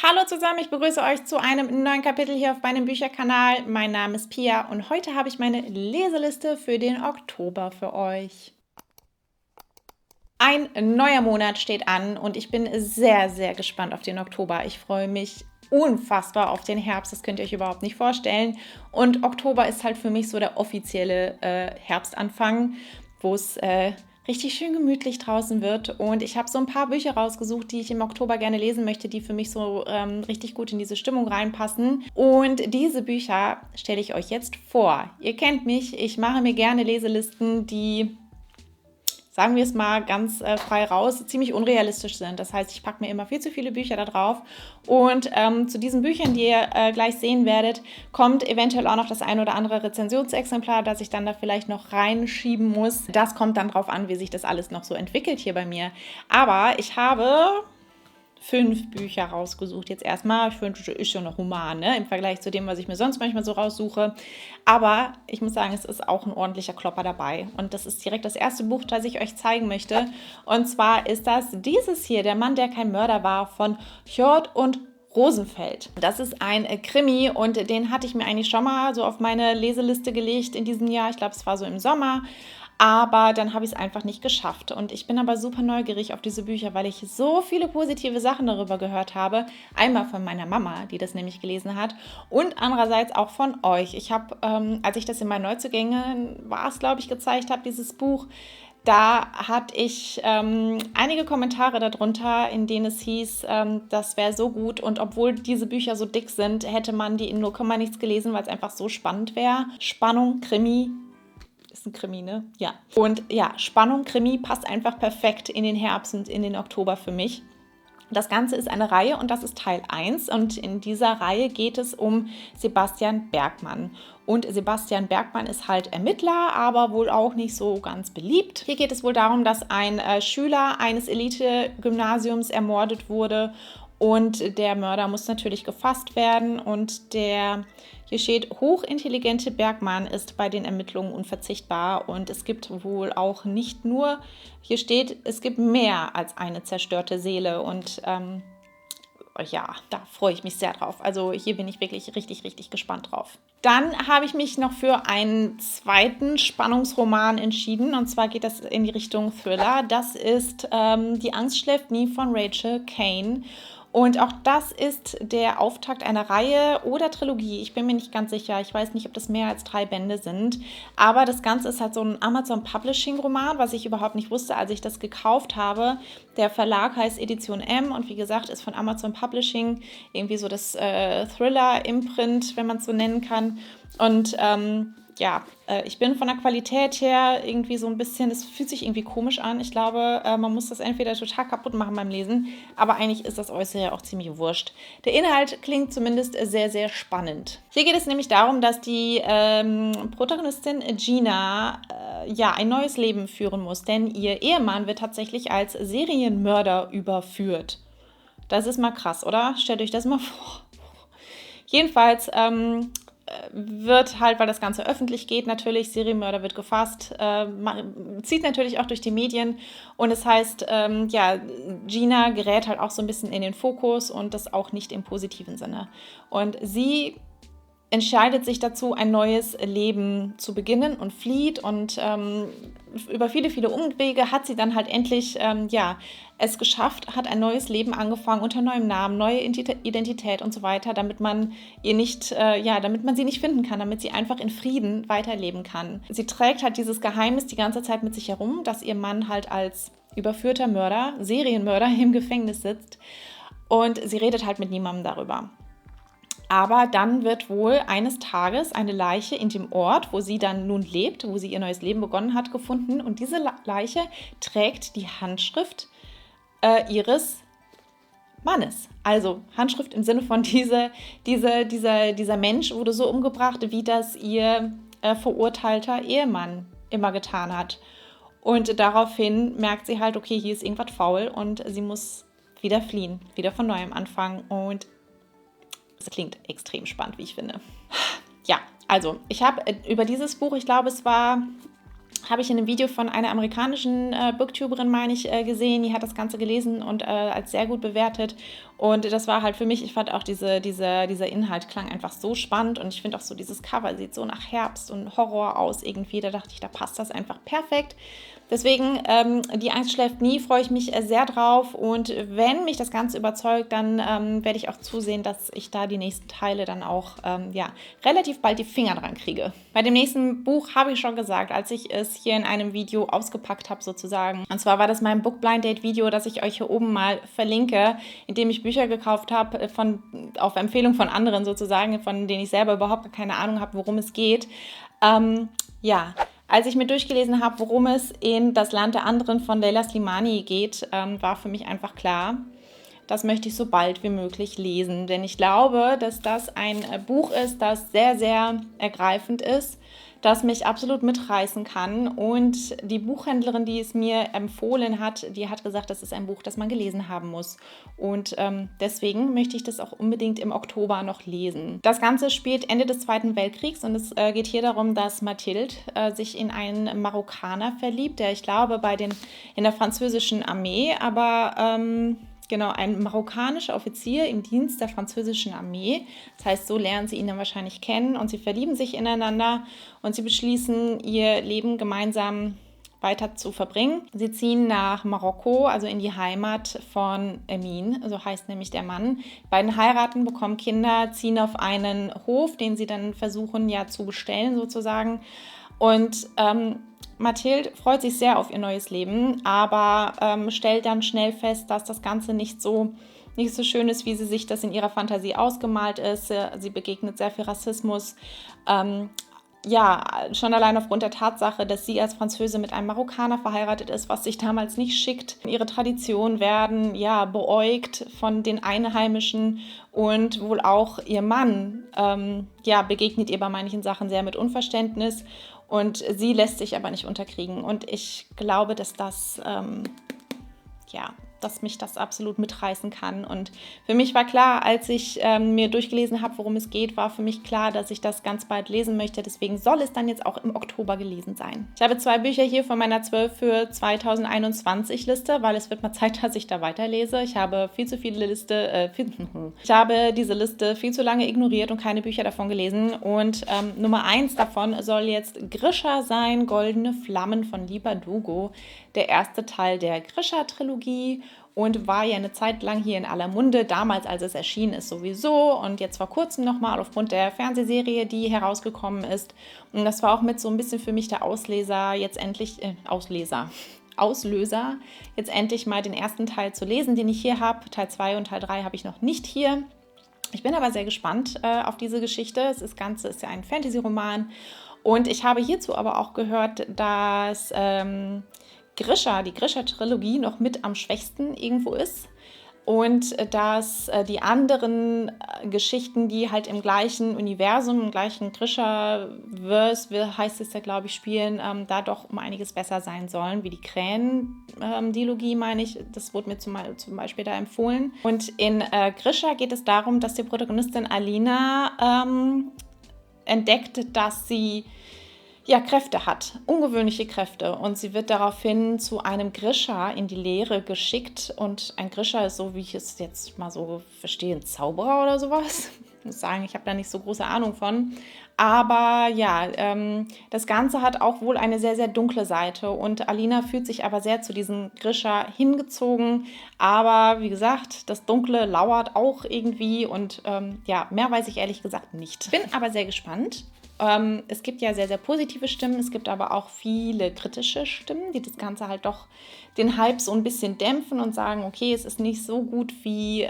Hallo zusammen, ich begrüße euch zu einem neuen Kapitel hier auf meinem Bücherkanal. Mein Name ist Pia und heute habe ich meine Leseliste für den Oktober für euch. Ein neuer Monat steht an und ich bin sehr, sehr gespannt auf den Oktober. Ich freue mich unfassbar auf den Herbst, das könnt ihr euch überhaupt nicht vorstellen. Und Oktober ist halt für mich so der offizielle Herbstanfang, wo es richtig schön gemütlich draußen wird. Und ich habe so ein paar Bücher rausgesucht, die ich im Oktober gerne lesen möchte, die für mich so richtig gut in diese Stimmung reinpassen. Und diese Bücher stelle ich euch jetzt vor. Ihr kennt mich, ich mache mir gerne Leselisten, die, sagen wir es mal ganz frei raus, ziemlich unrealistisch sind. Das heißt, ich packe mir immer viel zu viele Bücher da drauf. Und zu diesen Büchern, die ihr gleich sehen werdet, kommt eventuell auch noch das ein oder andere Rezensionsexemplar, das ich dann da vielleicht noch reinschieben muss. Das kommt dann drauf an, wie sich das alles noch so entwickelt hier bei mir. Aber ich habe 5 Bücher rausgesucht jetzt erstmal. Ich finde, das ist schon noch human, ne? Im Vergleich zu dem, was ich mir sonst manchmal so raussuche. Aber ich muss sagen, es ist auch ein ordentlicher Klopper dabei. Und das ist direkt das erste Buch, das ich euch zeigen möchte. Und zwar ist das dieses hier, Der Mann, der kein Mörder war, von Hjort und Rosenfeld. Das ist ein Krimi und den hatte ich mir eigentlich schon mal so auf meine Leseliste gelegt in diesem Jahr. Ich glaube, es war so im Sommer. Aber dann habe ich es einfach nicht geschafft. Und ich bin aber super neugierig auf diese Bücher, weil ich so viele positive Sachen darüber gehört habe. Einmal von meiner Mama, die das nämlich gelesen hat, und andererseits auch von euch. Ich habe, als ich das in meinen Neuzugängen war es, glaube ich, gezeigt habe, dieses Buch, da hatte ich einige Kommentare darunter, in denen es hieß, das wäre so gut. Und obwohl diese Bücher so dick sind, hätte man die in 0, nichts gelesen, weil es einfach so spannend wäre. Spannung, Krimi. Ist ein Krimi, ne? Ja. Und ja, Spannung, Krimi passt einfach perfekt in den Herbst und in den Oktober für mich. Das Ganze ist eine Reihe und das ist Teil 1. Und in dieser Reihe geht es um Sebastian Bergmann. Und Sebastian Bergmann ist halt Ermittler, aber wohl auch nicht so ganz beliebt. Hier geht es wohl darum, dass ein Schüler eines Elite-Gymnasiums ermordet wurde. Und der Mörder muss natürlich gefasst werden und der, hier steht, hochintelligente Bergmann ist bei den Ermittlungen unverzichtbar und es gibt wohl auch nicht nur, hier steht, es gibt mehr als eine zerstörte Seele und ja, da freue ich mich sehr drauf. Also hier bin ich wirklich richtig, richtig gespannt drauf. Dann habe ich mich noch für einen zweiten Spannungsroman entschieden und zwar geht das in die Richtung Thriller. Das ist Die Angst schläft nie von Rachel Kane. Und auch das ist der Auftakt einer Reihe oder Trilogie. Ich bin mir nicht ganz sicher. Ich weiß nicht, ob das mehr als 3 Bände sind. Aber das Ganze ist halt so ein Amazon Publishing Roman, was ich überhaupt nicht wusste, als ich das gekauft habe. Der Verlag heißt Edition M und wie gesagt, ist von Amazon Publishing irgendwie so das Thriller-Imprint, wenn man es so nennen kann. Und ja, ich bin von der Qualität her irgendwie so ein bisschen, es fühlt sich irgendwie komisch an. Ich glaube, man muss das entweder total kaputt machen beim Lesen, aber eigentlich ist das Äußere ja auch ziemlich wurscht. Der Inhalt klingt zumindest sehr, sehr spannend. Hier geht es nämlich darum, dass die Protagonistin Gina ja ein neues Leben führen muss, denn ihr Ehemann wird tatsächlich als Serienmörder überführt. Das ist mal krass, oder? Stellt euch das mal vor. Jedenfalls wird halt, weil das Ganze öffentlich geht, natürlich, Serienmörder wird gefasst, zieht natürlich auch durch die Medien und es heißt, ja, Gina gerät halt auch so ein bisschen in den Fokus und das auch nicht im positiven Sinne. Und sie entscheidet sich dazu, ein neues Leben zu beginnen und flieht und über viele, viele Umwege hat sie dann halt endlich ja, es geschafft, hat ein neues Leben angefangen unter neuem Namen, neue Identität und so weiter, damit man ihr nicht, ja, damit man sie nicht finden kann, damit sie einfach in Frieden weiterleben kann. Sie trägt halt dieses Geheimnis die ganze Zeit mit sich herum, dass ihr Mann halt als überführter Mörder, Serienmörder im Gefängnis sitzt und sie redet halt mit niemandem darüber. Aber dann wird wohl eines Tages eine Leiche in dem Ort, wo sie dann nun lebt, wo sie ihr neues Leben begonnen hat, gefunden. Und diese Leiche trägt die Handschrift ihres Mannes. Also Handschrift im Sinne von dieser Mensch wurde so umgebracht, wie das ihr verurteilter Ehemann immer getan hat. Und daraufhin merkt sie halt, okay, hier ist irgendwas faul und sie muss wieder fliehen, wieder von neuem anfangen. Und das klingt extrem spannend, wie ich finde. Ja, also ich habe über dieses Buch, ich glaube, habe ich in einem Video von einer amerikanischen Booktuberin, meine ich, gesehen. Die hat das Ganze gelesen und als sehr gut bewertet. Und das war halt für mich, ich fand auch dieser Inhalt klang einfach so spannend und ich finde auch so dieses Cover sieht so nach Herbst und Horror aus irgendwie. Da dachte ich, da passt das einfach perfekt. Deswegen, Die Angst schläft nie, freue ich mich sehr drauf. Und wenn mich das Ganze überzeugt, dann werde ich auch zusehen, dass ich da die nächsten Teile dann auch relativ bald die Finger dran kriege. Bei dem nächsten Buch habe ich schon gesagt, als ich es hier in einem Video ausgepackt habe sozusagen. Und zwar war das mein Book Blind Date Video, das ich euch hier oben mal verlinke, in dem ich Bücher gekauft habe, auf Empfehlung von anderen sozusagen, von denen ich selber überhaupt keine Ahnung habe, worum es geht. Als ich mir durchgelesen habe, worum es in Das Land der anderen von Leila Slimani geht, war für mich einfach klar, das möchte ich so bald wie möglich lesen. Denn ich glaube, dass das ein Buch ist, das sehr, sehr ergreifend ist, das mich absolut mitreißen kann. Und die Buchhändlerin, die es mir empfohlen hat, die hat gesagt, das ist ein Buch, das man gelesen haben muss. Und deswegen möchte ich das auch unbedingt im Oktober noch lesen. Das Ganze spielt Ende des Zweiten Weltkriegs und es geht hier darum, dass Mathilde sich in einen Marokkaner verliebt, der ich glaube in der französischen Armee, aber genau, ein marokkanischer Offizier im Dienst der französischen Armee. Das heißt, so lernen sie ihn dann wahrscheinlich kennen und sie verlieben sich ineinander und sie beschließen, ihr Leben gemeinsam weiter zu verbringen. Sie ziehen nach Marokko, also in die Heimat von Emin, so heißt nämlich der Mann. Die beiden heiraten, bekommen Kinder, ziehen auf einen Hof, den sie dann versuchen zu bestellen sozusagen. Und Mathilde freut sich sehr auf ihr neues Leben, aber stellt dann schnell fest, dass das Ganze nicht so schön ist, wie sie sich das in ihrer Fantasie ausgemalt ist. Sie begegnet sehr viel Rassismus. Schon allein aufgrund der Tatsache, dass sie als Französin mit einem Marokkaner verheiratet ist, was sich damals nicht schickt. Ihre Traditionen werden beäugt von den Einheimischen und wohl auch ihr Mann begegnet ihr bei manchen Sachen sehr mit Unverständnis und sie lässt sich aber nicht unterkriegen. Und ich glaube, dass dass mich das absolut mitreißen kann. Und für mich war klar, als ich mir durchgelesen habe, worum es geht, war für mich klar, dass ich das ganz bald lesen möchte. Deswegen soll es dann jetzt auch im Oktober gelesen sein. Ich habe 2 Bücher hier von meiner 12 für 2021 Liste, weil es wird mal Zeit, dass ich da weiterlese. Ich habe viel zu viele ich habe diese Liste viel zu lange ignoriert und keine Bücher davon gelesen. Und Nummer 1 davon soll jetzt Grisha sein, Goldene Flammen von Liber Dugo, der erste Teil der Grisha-Trilogie. Und war ja eine Zeit lang hier in aller Munde, damals, als es erschienen ist sowieso und jetzt vor kurzem nochmal aufgrund der Fernsehserie, die herausgekommen ist. Und das war auch mit so ein bisschen für mich der Auslöser, jetzt endlich mal den ersten Teil zu lesen, den ich hier habe. Teil 2 und Teil 3 habe ich noch nicht hier. Ich bin aber sehr gespannt auf diese Geschichte. Das Ganze ist ja ein Fantasy-Roman und ich habe hierzu aber auch gehört, dass die Grisha-Trilogie noch mit am schwächsten irgendwo ist und dass die anderen Geschichten, die halt im gleichen Universum, im gleichen Grisha-Verse, heißt es ja, glaube ich, spielen, da doch um einiges besser sein sollen, wie die Krähen-Dilogie, meine ich. Das wurde mir zum Beispiel da empfohlen. Und in Grisha geht es darum, dass die Protagonistin Alina entdeckt, dass sie Kräfte hat, ungewöhnliche Kräfte. Und sie wird daraufhin zu einem Grisha in die Lehre geschickt. Und ein Grisha ist, so wie ich es jetzt mal so verstehe, ein Zauberer oder sowas. Ich muss sagen, ich habe da nicht so große Ahnung von. Aber das Ganze hat auch wohl eine sehr, sehr dunkle Seite. Und Alina fühlt sich aber sehr zu diesem Grisha hingezogen. Aber wie gesagt, das Dunkle lauert auch irgendwie. Und mehr weiß ich ehrlich gesagt nicht. Bin aber sehr gespannt. Es gibt ja sehr, sehr positive Stimmen, es gibt aber auch viele kritische Stimmen, die das Ganze halt doch den Hype so ein bisschen dämpfen und sagen, okay, es ist nicht so gut, wie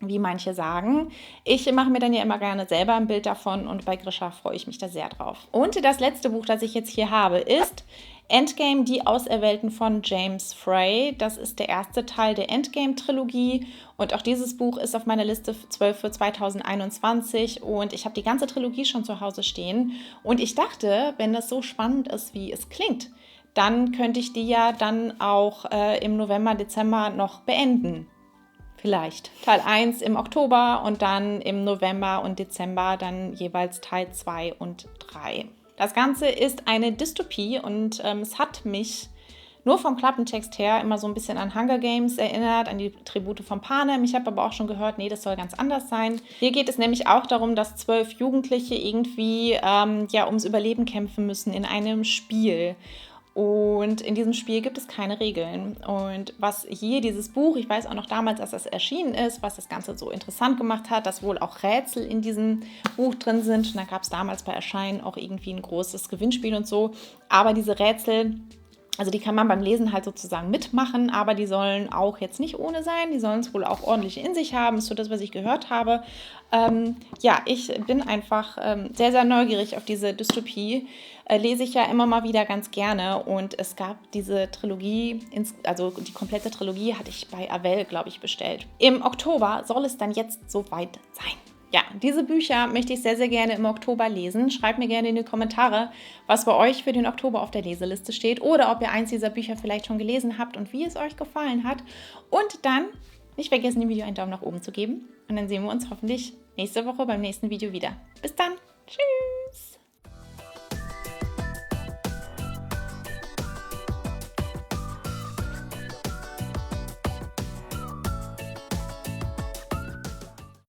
manche sagen. Ich mache mir dann ja immer gerne selber ein Bild davon und bei Grisha freue ich mich da sehr drauf. Und das letzte Buch, das ich jetzt hier habe, ist Endgame, die Auserwählten von James Frey. Das ist der erste Teil der Endgame-Trilogie und auch dieses Buch ist auf meiner Liste 12 für 2021 und ich habe die ganze Trilogie schon zu Hause stehen und ich dachte, wenn das so spannend ist, wie es klingt, dann könnte ich die ja dann auch im November, Dezember noch beenden. Vielleicht. Teil 1 im Oktober und dann im November und Dezember dann jeweils Teil 2 und 3. Das Ganze ist eine Dystopie und es hat mich nur vom Klappentext her immer so ein bisschen an Hunger Games erinnert, an die Tribute von Panem. Ich habe aber auch schon gehört, nee, das soll ganz anders sein. Hier geht es nämlich auch darum, dass 12 Jugendliche irgendwie ja ums Überleben kämpfen müssen in einem Spiel. Und in diesem Spiel gibt es keine Regeln. Und was hier dieses Buch, ich weiß auch noch damals, als das erschienen ist, was das Ganze so interessant gemacht hat, dass wohl auch Rätsel in diesem Buch drin sind. Und da gab es damals bei Erscheinen auch irgendwie ein großes Gewinnspiel und so. Aber diese Rätsel, also die kann man beim Lesen halt sozusagen mitmachen, aber die sollen auch jetzt nicht ohne sein. Die sollen es wohl auch ordentlich in sich haben. Das ist so das, was ich gehört habe. Ja, ich bin einfach sehr, sehr neugierig auf diese Dystopie. Lese ich ja immer mal wieder ganz gerne. Und es gab diese Trilogie, also die komplette Trilogie hatte ich bei Avell, glaube ich, bestellt. Im Oktober soll es dann jetzt soweit sein. Ja, diese Bücher möchte ich sehr, sehr gerne im Oktober lesen. Schreibt mir gerne in die Kommentare, was bei euch für den Oktober auf der Leseliste steht oder ob ihr eins dieser Bücher vielleicht schon gelesen habt und wie es euch gefallen hat. Und dann nicht vergessen, dem Video einen Daumen nach oben zu geben. Und dann sehen wir uns hoffentlich nächste Woche beim nächsten Video wieder. Bis dann. Tschüss.